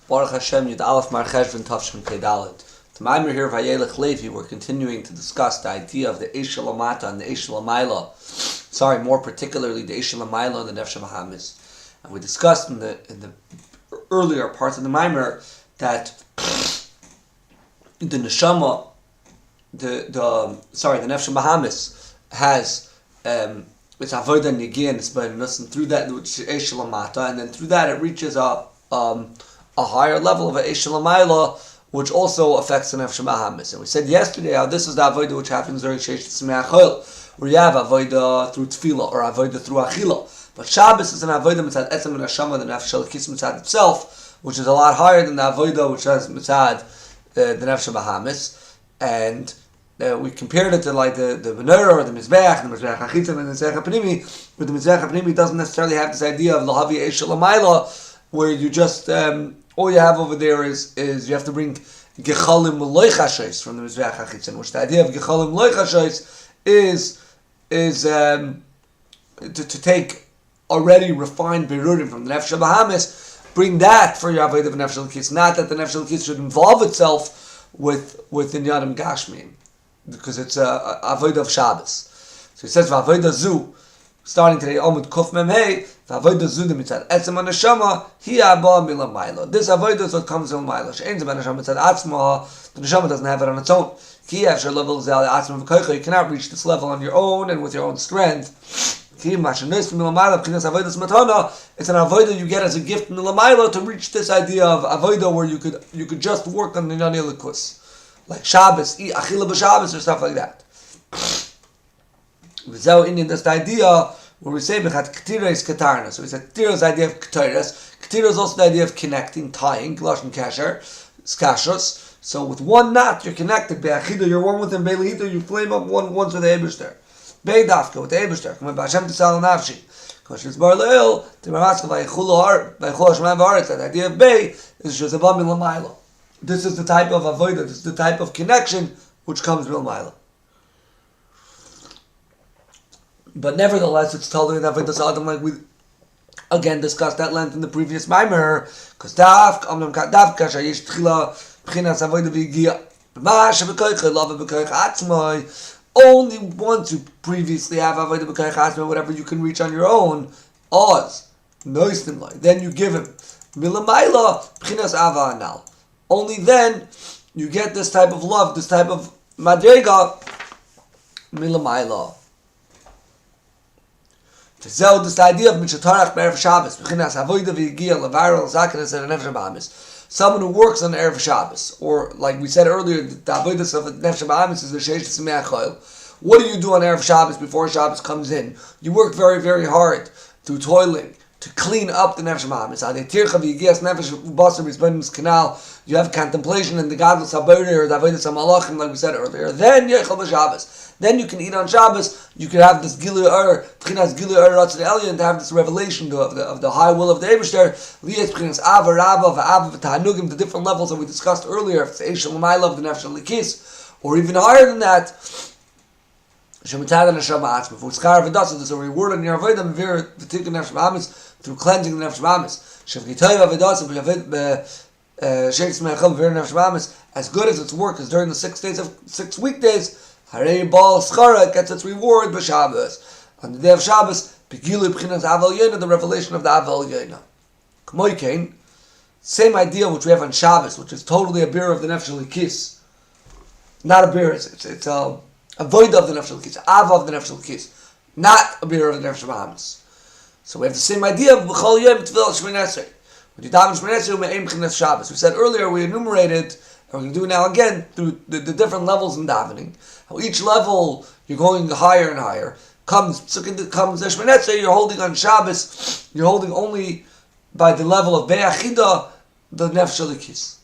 Baruch Hashem Yud Aleph Mar Cheshvan Tavshin Pei Daled. The Maimer here Vayelech Levi, we're continuing to discuss the idea of the Eish Lamata and the Eish Lamayla. Sorry, more particularly the Eish Lamayla and the Nefesh Bahamis. And we discussed in the earlier parts of the Maimer that the Neshama, the Nefesh Bahamis has it's Avodah Nigin, it's Benus, and through that which is Eish Lamata, and then through that it reaches a higher level of a Eish Lamayla, which also affects the Nefesh Bahamis. And we said yesterday how this is the Avodah which happens during Sheish Samach Vov, where you have Avodah through Tefillah or Avodah through Achila. But Shabbos is an Avodah mitzad Etzem and Hashama, the Nefesh Elokis mitzad itself, which is a lot higher than the Avodah which has mitzad the Nefesh Bahamis. And we compared it to like the Menorah or the Mizbeach, and the Mizbeach Achitzim and the Mizbeach HaPnimi, but the Mizbeach HaPnimi doesn't necessarily have this idea of Lahavi Eish Lamayla, where you just all you have over there is you have to bring Gechalim Loich Hashos from the Mizbeach Achitzim, which the idea of Gechalim Loich Hashos is to take already refined Berurim from the Nefesh Bahamis, bring that for your Avodah of Nefesh Elokis. Not that the Nefesh Elokis should involve itself with Inyanim Gashmim, because it's a Avodah of Shabbos. So he says Avodah Zu, starting today, Amud Kuf Memhei, Avodah Zu the mitzad Etzem Neshama, Hi Abba Milamayla. This Avodah is what comes from Milamayla. She'ein Zem Neshama mitzad Atzma, the Neshama doesn't have it on its own. Ki Efshar level Zal Atzma V'Koicha, you cannot reach this level on your own and with your own strength. Ki Mashanos Milamayla, B'chinas Avodah Smatana, it's an Avodah you get as a gift Milamayla to reach this idea of Avodah where you could just work on the Nani Likus, like Shabbos, Achila b'Shabbos or stuff like that. Without Indian, that's the idea where we say Bechat Ketira is Ketarna. So we said Ketira is the idea of Ketiras. Ketira is also the idea of connecting, tying, Lashon Kasher, Skashos. So with one knot you're connected. Be'achida you're one with him. Be'lihita you flame up once with the Eibishter. Be'dafka with the Eibishter. Come on, B'Hashem T'sal Nafshi. Koshitz Bar Leil, T'maraska V'Yichul Hashemayim V'Aretz. That idea of Be'y is Shazabam Milamayla. This is the type of avodah, this is the type of connection which comes Milamayla. But nevertheless, it's totally an avodah Adam, like we again discussed at length in the previous Maimer, because only once you previously have avodah b'koich atzmai, whatever you can reach on your own, oz, noistimlai, then you give him Milamayla b'chinas ava anal. Only then you get this type of love, this type of madrega milamayla. To sell this idea of Mishatarach Erev Shabbos, B'chinas Avodah V'Yigia Levaral Zakanas and Nefesh Bahamis. Someone who works on Erev Shabbos, or like we said earlier, the Avodah of Nefesh Bahamis is the Sheish Samach Vov. What do you do on Erev Shabbos before Shabbos comes in? You work very, very hard through toiling to clean up the Nefesh Bahamis. You have contemplation in the godless Habayri or the Avodah Malachim, like we said earlier. Then Yechal B'Shabbos. Then you can eat on Shabbos. You can have this Gilu Ur, B'chinas Gilu Ur Ratzon Elyon, to have this revelation of the high will of the Eibishter. Liyas B'chinas Ava Rabba V'Ava V'Tahanugim, the different levels that we discussed earlier. If it's Eish Lamayla of the Nefesh Elokis, or even higher than that. Shemitad and Neshama Atzma. For Tzchar V'Dasa, there's a reward on your Avodah Mevir V'Tikun Nefesh Bahamis through cleansing the Nefesh Bahamis. Shevgitayv V'Dasa Sheish Samach Vov Mevir Nefesh Bahamis, as good as its work is during the 6 weekdays. Harei Baal Schara gets its reward b'Shabbos. On the day of Shabbos, Begilu B'chinas Aval Yena, the revelation of the Aval Yena. K'moikein, same idea which we have on Shabbos, which is totally a beer of the Nefesh Elokis. Not a beer, it's a void of the Nefesh Elokis, Ava of the Nefesh Elokis, not a beer of the Nefesh Bahamis. So we have the same idea of B'chol Yom Tefillah Shmoneh Esrei. When you daven Shmoneh Esrei, Me'em B'chinas Shabbos. We said earlier, we enumerated, and we're going to do it now again, through the different levels in davening. How each level, you're going higher and higher. Comes Shmoneh Esrei, you're holding on Shabbos, you're holding only by the level of Be'achida, the Nefesh Elokis.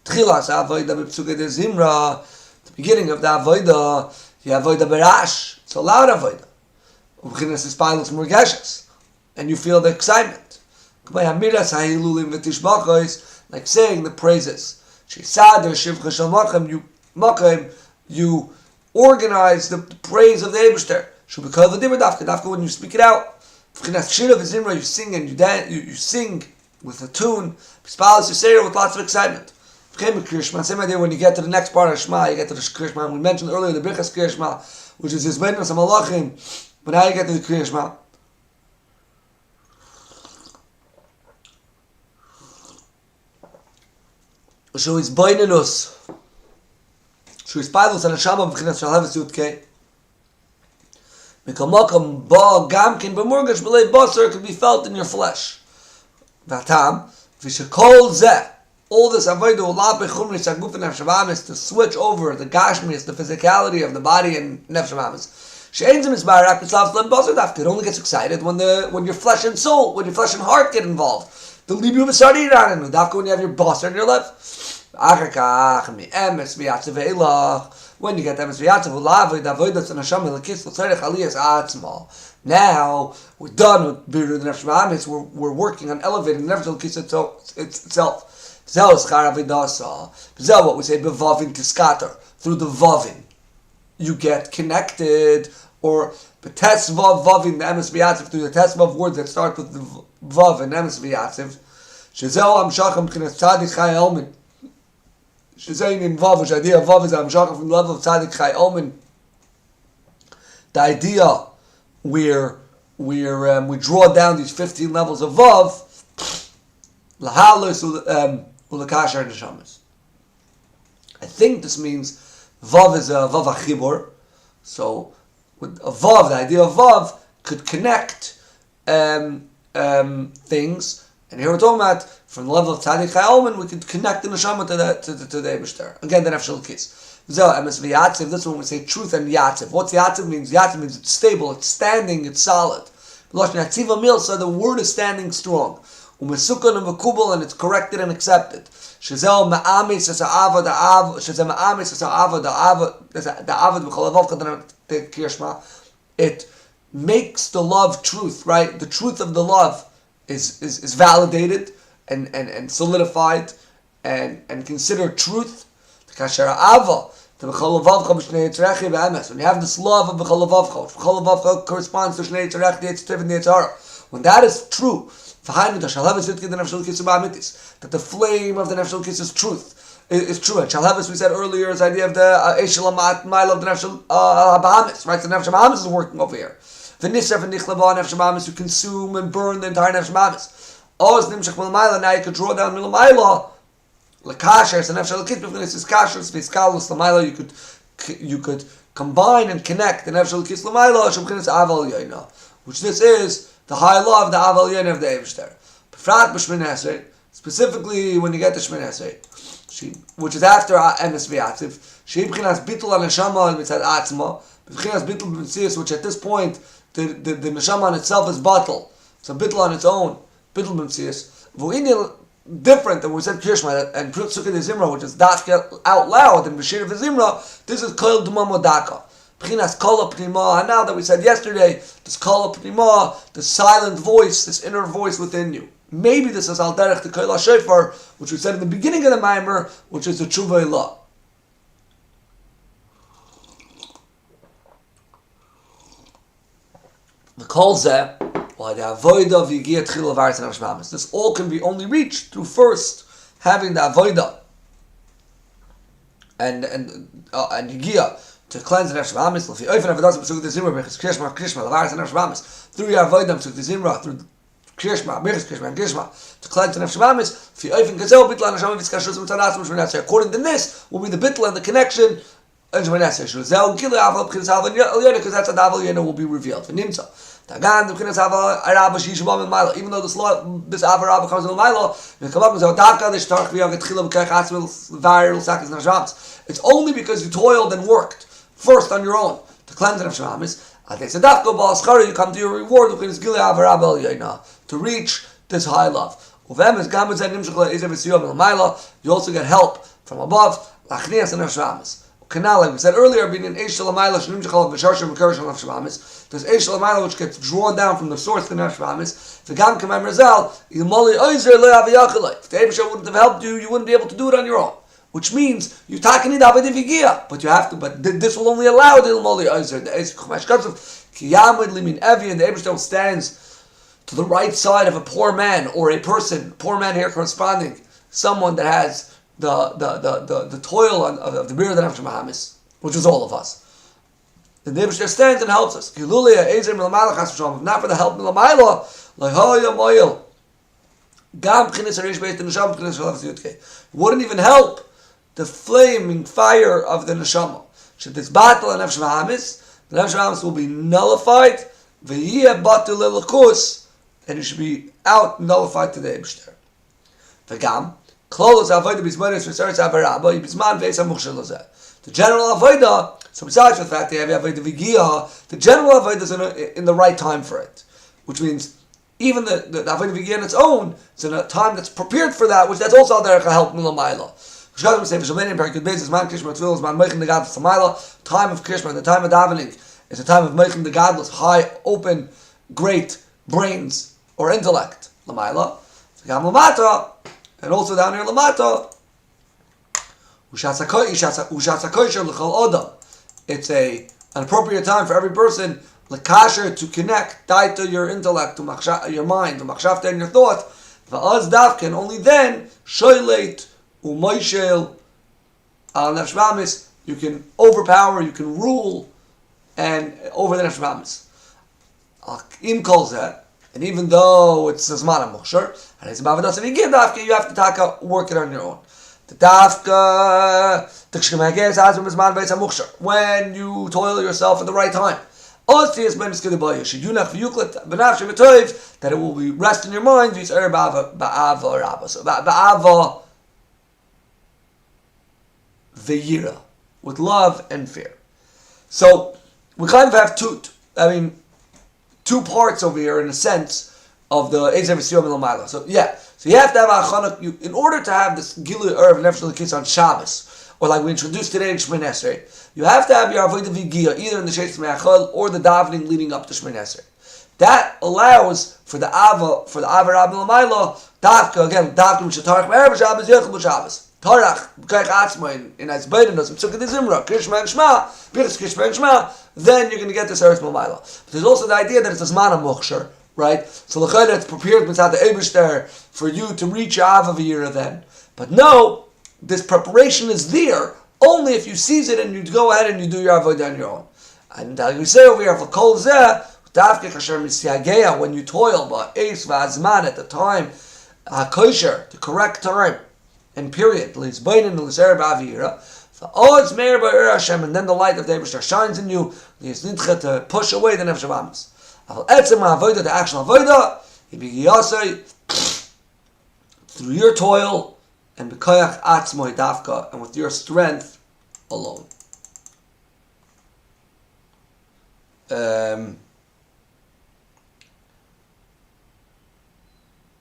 Tchilas Avodah B'Psukei de Zimra, the beginning of the Avodah, the Avodah Berash, it's a loud Avodah. B'chinas Ispailos Murgeshes, and you feel the excitement. Like saying the praises. You organize the praise of the Eibishter. When you speak it out, you sing and you dance, you sing with a tune, Pispalis Yisera with lots of excitement. Same idea when you get to the next part of Shema, you get to the Kriya Shema. We mentioned earlier the Birchas Kriya Shema, which is his Beinus HaMalachim, but now you get to the Kriya Shema. So he's Beinus. So he's Pilus and Hashama B'chinas Shalhavis Yutkei. Kmא-קמב ba gamkin b'murgash b'lei basar can be felt in your flesh. V'atam v'shekol zeh. All this avodah ula b'chumris haguf nefesh ha'amis to switch over the gashmis, the physicality of the body and nefesh ha'amis. She'ein zeh misbarak b'tzlav zlem basar dafka. It only gets excited when your flesh and soul, when your flesh and heart get involved. The libu b'sari ranenu dafka when you have your basar in your life. Achakach mi'emes v'yatzev v'elach. When you get emes v'yatzev ulav v'avodas and Hashem l'kis l'tzarech aliyas atzma. Now we're done with birur the nefesh ha'amis. We're working on elevating the nefesh l'kis itself. Zeh is char avidasa. Zeh what we say bevavin tiskater, through the vavin you get connected, or betes vav vavin the emes v'yatzev, through the tes vav words that start with the vav and emes v'yatzev. Shezeh amshacham b'chinas tzadik chai elmin. Shezeh in vav, which idea of vav is amshacham from the level of tzadik chai elmin. The idea where we draw down these 15 levels of vav. Lahalos ulakasher neshamas. I think this means vav is a vav achibur. So with a vav, the idea of vav could connect things. And here we're talking about from the level of tzadik chayolman, we could connect the neshama to the Eibishter. Again, the nefesh l'kis. Zeh emes v'yatzev. This one we say truth and yatzev. What's yatzev means? Yatzev means it's stable, it's standing, it's solid. Yatziva mil, so the word is standing strong. Umesukon and v'kubal, and it's corrected and accepted. Shezel ma'amis as ha'ava da'av, shezel ma'amis as ha'ava da'avad v'cholavov kadanam kirshma. It makes the love truth, right? The truth of the love is validated and solidified and considered truth. When you have this love of v'cholavavcha corresponds to shnei tzarech the Yitztiv and the Yitzhara. When that is true, that the flame of the nefesh l'kis is truth, is true. And shalhavis, we said earlier, is the idea of the eshel ma'il of the nefesh ha'bahamis, right? So the nefesh ha'bahamis is working over here. The nisref and nichlava nefesh ha'bahamis, you consume and burn the entire nefesh ha'bahamis. Oz nimshach milamayla, now you could draw down milamayla. L'kasher, so nefesh l'kis, b'fnis is kasher, v'iskalus l'mayla, you could combine and connect the nefesh l'kis l'mayla, shemchinas aval yoyna, which this is the high love, the aval yoyna of the Eibishter. B'frat b'shmin esrei, specifically when you get to shmin esrei, which is after emes v'yatziv, she b'chinas bitul ha-neshama mitzad atzma, b'chinas bitul b'mitzias, which at this point the neshama on itself is batal. It's a bitul on its own, bitul b'mitzias. V'u'inil different than we said Kirshma and Sukkah de Zimra, which is dafka out loud, and Bashir of Zimra, this is Kol Duma Modaka. B'chinas Kol Pnima, and now that we said yesterday, this Kol Pnima, the silent voice, this inner voice within you. Maybe this is Al Derech the Kol HaShofar, which we said in the beginning of the Maimer, which is the Tshuva Ilah. The Kol Zeh, this all can be only reached through first having the avodah and yigia to cleanse the nefesh ha'amis. Through your avodah through krishma, to cleanse the nefesh ha'amis. According to this, will be the bittul and the connection. Because that's how the aval will be revealed. Even though this Avarabba comes in the Milo, it's only because you toiled and worked first on your own to cleanse the nefesh ha'amis. You come to your reward to reach this high love. You also get help from above. Canal, like we said earlier, being an Eish Shalamayla, Shanim Shechalav, V'sharshim, V'kershim, Nefesh ha'amis. There's Eish Shalamayla, which gets drawn down from the source to Nefesh ha'amis. V'gam Kamem Rizal, Yimoli Oizer Le'aviyachalei. If the Eibusher wouldn't have helped you, you wouldn't be able to do it on your own. Which means, you takenid aved vigia, but you have to, but this will only allow the Yimoli Oizer, the Eish Chumash Katzav, Ki Yamid Limin Evi, and the Eibusher stands to the right side of a poor man or a person, poor man here corresponding, someone that has the toil of the Birur Nefesh Bahamis, which is all of us. The Eibishter stands and helps us. If not for the help of L'mayla, wouldn't even help the flaming fire of the neshama. Should this battle and Nefesh Bahamis, the Nefesh Bahamis will be nullified, and it should be out nullified to the Eibishter. The general avodah, so besides the fact that you have avodah v'giyah, the general avodah is in the right time for it, which means even the avodah v'giyah on its own, it's in a time that's prepared for that, which that's also there to help milamayla. Time of Krishma, the time of davening, is a time of making the godless, high, open, great brains or intellect. Lamayla, and also down here lamata. It's an appropriate time for every person to connect to your intellect, to your mind, to machshavta and your thought. And only then you can overpower, you can rule and over the Nefesh Bahamis. And even though it's a Zman HaMuchshar, and it's about Avodas V'giyah, you have to work it on your own. The dafka, when you toil yourself at the right time, that it will be rest in your mind. With love and fear. So we kind of have two parts over here in a sense of the Ezer V'Siyom L'Mayla. So you have to have achana. In order to have this Gilui of Nefesh L'Kis on Shabbos, or like we introduced today in Shemini Esrei, you have to have your avodah v'giyah either in the Sheitz Me'achol or the davening leading up to Shemini Esrei. That allows for the Ava Rabbi L'Mayla dafka again dafka Shatarach Me'erev Shabbos Yechel B'Shabbos Tarach B'Kayach Atzma in Azbeidenos B'Tzukah D'Zimra Krishma and Shema Birchas Krishma and Shema. Then you're going to get this Eretz L'Mayla. But there's also the idea that it's a Zman HaMuchshar, right? So l'chayda it's prepared mitzad the Eibishter for you to reach Av Aviyira then. But no, this preparation is there only if you seize it and you go ahead and you do your avodah on your own. And like we say over here, for kol zeh, dafke kasher misyageya, when you toil, but eis v'azman at the time, kosher, the correct time and period, l'izbainin l'zer b'aviyira, v'oz meir ba'ir Hashem, and then the light of the Eibishter shines in you, l'yiznitcha to push away the Nefesh Bahamis. Aval etzem ha'avodah, the actual avodah, ibigiyasei, through your toil, and b'koyach atzmoi dafka, and with your strength alone.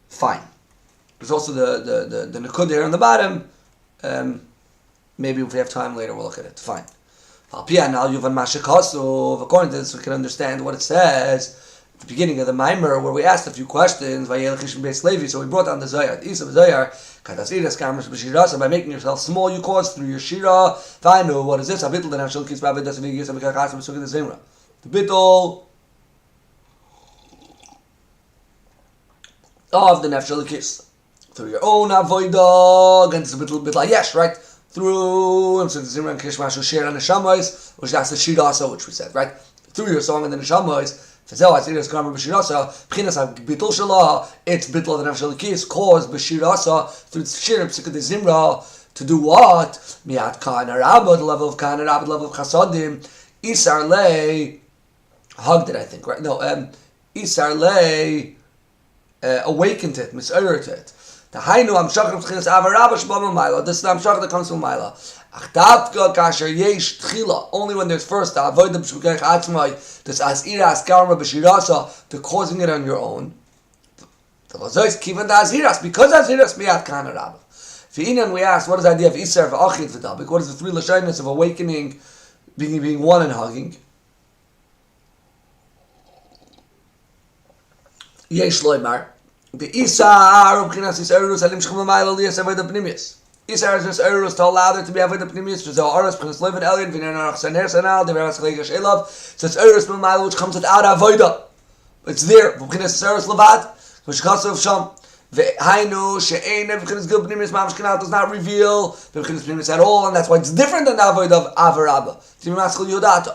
Fine. There's also the Nakud here on the bottom. Maybe if we have time later, we'll look at it. Fine. According to this, we can understand what it says at the beginning of the Maimer, where we asked a few questions. So we brought down the Zohar. By making yourself small, you cause through your Shira. What is this? The bittul of the Nefesh L'Kis. Through your own avodah, again, it's a bit like yes, right? Through so the Zimra and Kishma shall share on the Neshamas, which that's the Shira also, which we said, right? Through your song and the Neshamas, it's bittul of the Nefesh L'Kis caused b'shirasa through shir and psikah the Zimra to do what? Miat Kain Arabah, the level of Kain Arabah, the level of Chasadim, Isar Lei hugged it, I think, right? No, Isar Lei awakened it, misayeret it. The Hainu Hamshach B'chinas Avarabah Shbam Maila. This is the Hamshach that comes from Maila. Achdavka Kasher Yesh Tchila. Only when there's first the Avodah B'Shukach Atzmai, this Asiras Karma B'Shirasa, to causing it on your own. The Lazois Kivan the Asiras, because Asiras Miat Kana Rabba. V'inan we asked, what is the idea of Isar V'Achid V'Dabik? What is the three Lashonos of awakening, being one and hugging? Yesh Loimar. The Isar Ubchinas Isarus Alim Shchum L'Mayla Liyas Avodah Pnimius. Isar is Isarus to allow there to be Avodah Pnimius. Shazal Aras Pchinas Levin Elion V'Ner Narach Saner Sanal Deveras Chaygash Elav. So it's Isarus L'Mayla which comes without Avodah. It's there. B'chinas Seres Levad. V'shkasav Sham. V'hainu she'ein b'chinas Gil Pnimis Mamash Kanal does not reveal b'chinas Pnimis at all, and that's why it's different than the avoid of Avarabba. Tzimim Maschil Yodato.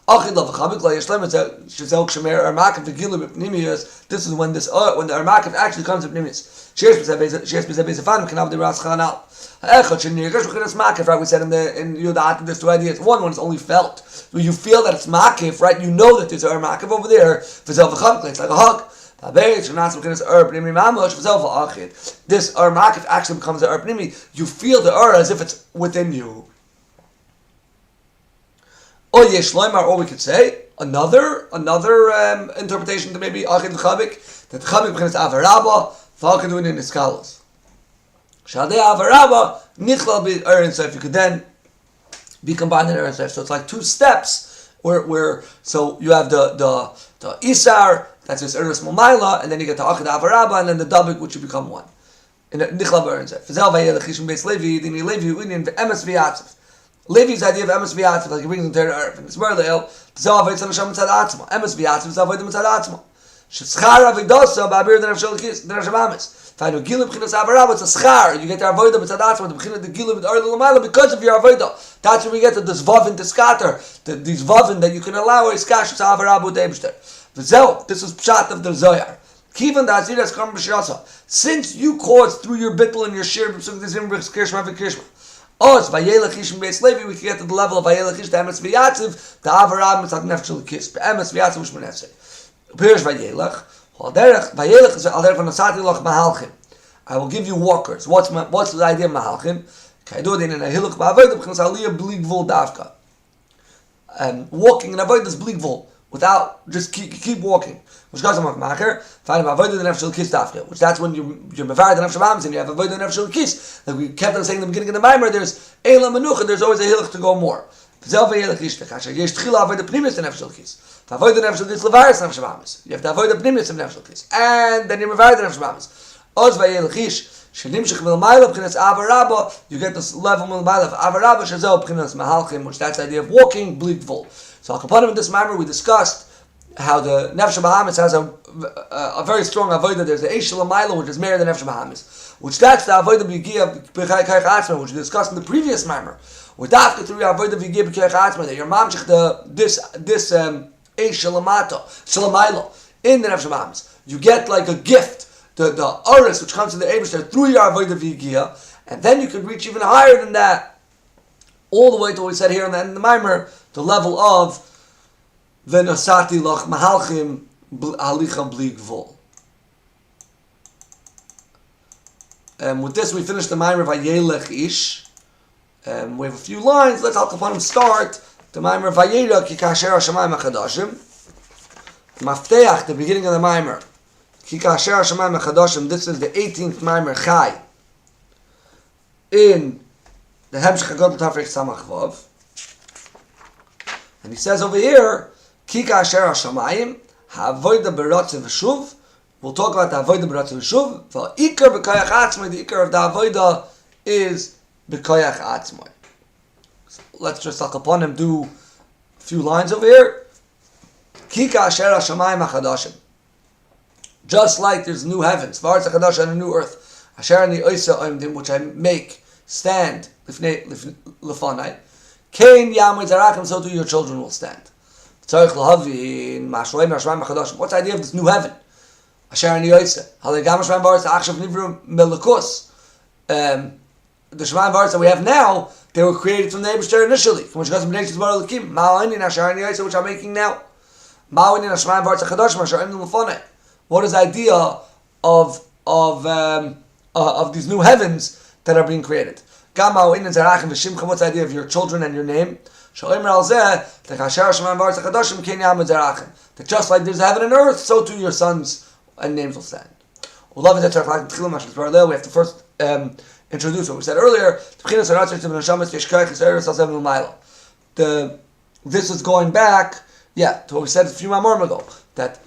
Achid Lav V'chamik La Yeshlem Shezel Kshemer Armakav V'gilu B'pnimius. This is when the Armakav actually comes to Pnimius. She'es B'zeh Bezefanim Kanav D'Ras Chanal. Echad She'nirgash B'chinas Makif. Right, we said in Yodato there's two ideas. One is only felt. When you feel that it's Makif, right, you know that there's an Armakav over there. V'zel V'chamik, it's like a hug. This Makif actually becomes an Pnimi. You feel the as if it's within you. Or we could say another interpretation to maybe Achid L'Chabik, that Chabik becomes Avarabba, Falkaduin in Iskalos. Shadei Avarabba, Nichlal be so if you could then be combined in Eretz. So it's like two steps where so you have the Isar, that's this Eretz Momaila, and then you get the Achid Avarabba, and then the Dabik, which you become one. In Nichlal Eretz. F'zel vayelech Yishim Beis Levi, Dini Levi, Uinin v'emes v'yatziv. Levi's idea of emes v'yatziv, like he brings into the earth, and it's more leil, T'zel avoid Tzal Hashem Mitzad Atzma. Emes v'yatziv is avoid Mitzad Atzma. Sheschar avidosa ba'abir the Nefshel Amis. Fa'inu Gilu b'chinas Avarabba, it's a schar. You get the avoid Mitzad Atzma, the b'chinas the Gilu b'd'ar l'lamayla, because of your avoid. That's where we get to this vavin to scatter, these vavin that you can allow a skash to Avarabba deibshter. V'zel, this is pshat of the Zohar. Kivan da aziras kam b'shirasa. Since you caused through your bittul and your shir b'suk d'zim b'kirshma v'kirshma. Os vayelech Yishim Beis Levi, we can get to the level of vayelech Yish, the emes v'yatziv, the Avarabba mitzat nefshel kis, emes v'yatziv u'shmanefse. Pirish vayelech, halderech, vayelech is halderech v'nasati loch mahalchim. I will give you walkers. What's the idea of mahalchim? Kaidodin in a hilach ba'avodah b'chinas aliyah b'ligvul davka. Walking in avodah is b'ligvul. Without, just keep walking. Which goes on Macher, find avodah the nefshel kis dafka. Which that's when you're mevared the nefshel b'amis and you have avodah the nefshel kis. Like we kept on saying in the beginning of the Maimer, there's eila menucha, there's always a hilach to go more. V'zel v'yelech yishtech, asher yesh tchila avodah pnimis the nefshel kis. V'avodah the nefshel kis levaris the nefshel b'amis. You have to avodah pnimis the nefshel kis, and then you're mevared the nefshel b'amis. Oz v'yelech yish. You get this level of Avarabba, Shazel B'chinas Mahalchim, which that's the idea of walking, bligvul. So upon in this Maimer we discussed how the Nefesh Bahamis has a very strong avodah. There's the Eish Shalamayla, which is married to the Nefesh Bahamis, which that's the avodah B'Yigiyah B'Kayach Atzma, which we discussed in the previous Maimer. With after through avodah B'Yigiyah B'Kayach Atzma, that your mamshich this Eish Shalamayla in the Nefesh Bahamis. You get like a gift. The Oris which comes to the Eibishter through your avodah v'yigiyah, and then you could reach even higher than that, all the way to what we said here in the end of the Maimer, the level of v'nosati loch mahalchim halicha bli gvul. With this we finish the Maimer vayelech ish. We have a few lines. Let's Al Kapanim start the Maimer vayera ki kasher hashamayim hachadashim. Mafteach, the beginning of the Maimer. This is the 18th Maimer Chai in the Hemshech Samach Vov. And he says over here, Kika Asher Hashamayim, Ha'avoida B'Ratze V'Shuv. We'll talk about the Avoida B'Ratze V'Shuv. V'Ikar B'Koyach Atzmai, the Ikar of the Avoida is B'Koyach Atzmai. Let's just talk upon him, do a few lines over here. Kika Asher Hashamayim HaChadashim. Just like there's new heavens, V'Aretz HaChadash and a new earth, Asher Ani Oisa Oimdim, which I make stand, Lefanai, Kain Yamid Zarachim, so too your children will stand. What's the idea of this new heaven? Asher Ani Oisa. Halegam Shemaim V'Aretz Achshav Nivru Melikus. The Shemaim V'Aretz that we have now, they were created from the Eibishter initially. Which goes from Neshis Bar Elikim. Ma'ainin Asher Ani Oisa, which I'm making now. Ma'ainin Shemaim V'Aretz HaChadash, Asher Oimdim Lefanai. What is the idea of these new heavens that are being created? What's the idea of your children and your name? That just like there's heaven and earth, so too your sons and names will stand. We have to first introduce what we said earlier. This is going back, to what we said a few more ago, that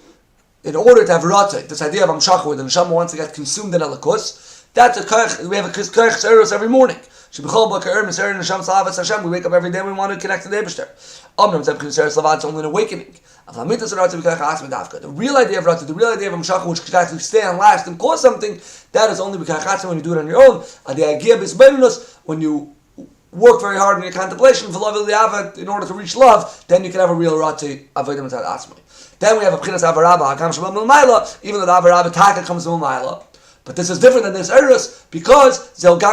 in order to have ratzah, this idea of Amshach, where the neshama wants to get consumed in Elikos, that's a koich. We have a koich seros every morning. We wake up every day and we want to connect to the Eibishter. It's only an awakening. The real idea of Ratzah, the real idea of Hamshach, which could actually stay and last and cause something, that is only b'kayach atzmai when you do it on your own. The idea of when you work very hard in your contemplation in order to reach love, then you can have a real Ratzah avodah mitzad atzmai. Then we have a b'chinas avarabba, hakam shabam l'mayla, even though the avarabba taka comes from l'mayla. But this is different than this eris because it's only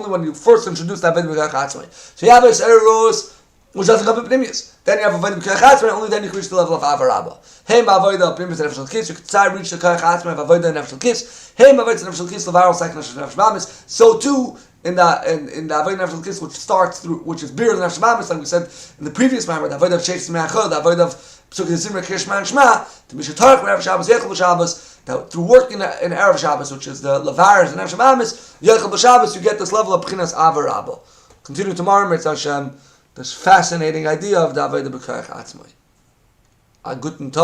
when you first introduce the avodah b'kayach atzmai. So you have this eris which doesn't come in pnimius. Then you have avodah b'kayach atzmai, only then you can reach the level of avarabba. Hey, ba'avodah pnimius and nefesh l'kis, you can try reach the kayach atzmai of avodah and nefesh l'kis. Hey, ba'avodah nefesh l'kis levaral second nefesh mamis. So too in the avodah nefesh l'kis, which starts through, which is beer nefesh mamis, like we said in the previous member, the avodah of sheitz me'achod, the avodah of psukei zimra kirshman shma, to be shatarach erev Shabbos yechol b'Shabbos. That through working in erev Shabbos, which is the levaras and nefesh mamis, yechol b'Shabbos, you get this level of b'chinas avarabba. Continue tomorrow, Mitzvah Hashem. This fascinating idea of the avodah b'kayach atzmai. A guten Tag.